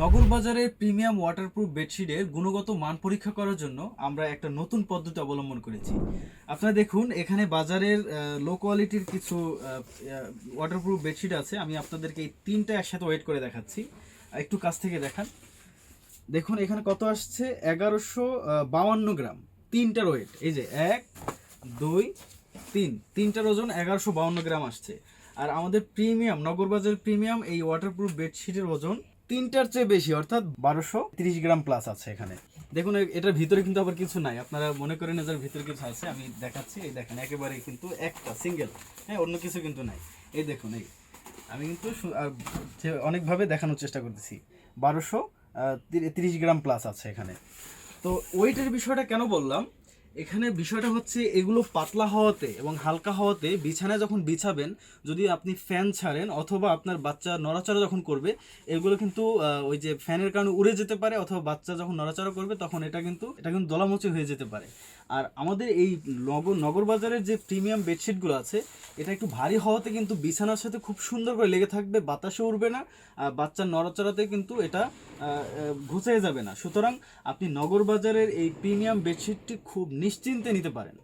নগর বাজারের premium waterproof বেডশিটের গুণগত মান পরীক্ষা করার জন্য আমরা একটা নতুন পদ্ধতি অবলম্বন করেছি। আপনারা দেখুন, এখানে বাজারের লো কোয়ালিটির কিছু ওয়াটারপ্রুফ বেডশিট আছে। আমি আপনাদেরকে এই তিনটা একসাথে ওয়েট করে দেখাচ্ছি। একটু কাছ থেকে দেখান। দেখুন এখানে কত আসছে, 1152 গ্রাম তিনটার ওয়েট। এই যে 1 2 3, তিনটার ওজন 1152 গ্রাম আসছে। আর আমাদের প্রিমিয়াম নগরবাজার প্রিমিয়াম এই ওয়াটারপ্রুফ বেডশিটের ওজন তিনটার চেয়ে বেশি, অর্থাৎ 1230 গ্রাম প্লাস আছে এখানে। দেখুন এটার ভিতরে কিন্তু আবার কিছু নাই, আপনারা মনে করেন এটার ভিতরে কিছু আছে। আমি দেখাচ্ছি, এই দেখেন একেবারে কিন্তু একটা সিঙ্গেল, হ্যাঁ, অন্য কিছু কিন্তু নাই। এই দেখুন, এই আমি কিন্তু অনেকভাবে দেখানোর চেষ্টা করতেছি। 1230 গ্রাম প্লাস আছে এখানে। তো ওয়েটের বিষয়টা কেন বললাম, এখানে বিষয়টা হচ্ছে এগুলো পাতলা হওয়াতে এবং হালকা হওয়াতে বিছানায় যখন বিছাবেন, যদি আপনি ফ্যান ছাড়েন অথবা আপনার বাচ্চা নড়াচড়া যখন করবে, এগুলো কিন্তু ওই যে ফ্যানের কারণে উড়ে যেতে পারে, অথবা বাচ্চা যখন নড়াচড়া করবে তখন এটা কিন্তু দলামুচি হয়ে যেতে পারে। আর আমাদের এই নগর বাজারের যে প্রিমিয়াম বেডশিটগুলো আছে, এটা একটু ভারী হওয়াতে কিন্তু বিছানার সাথে খুব সুন্দর করে লেগে থাকবে, বাতাসে উড়বে না, আর বাচ্চার নড়াচড়াতে কিন্তু এটা ঘুচে যাবে না। সুতরাং আপনি নগর বাজারের এই প্রিমিয়াম বেডশিটটি খুব নিশ্চিন্তে নিতে পারেন।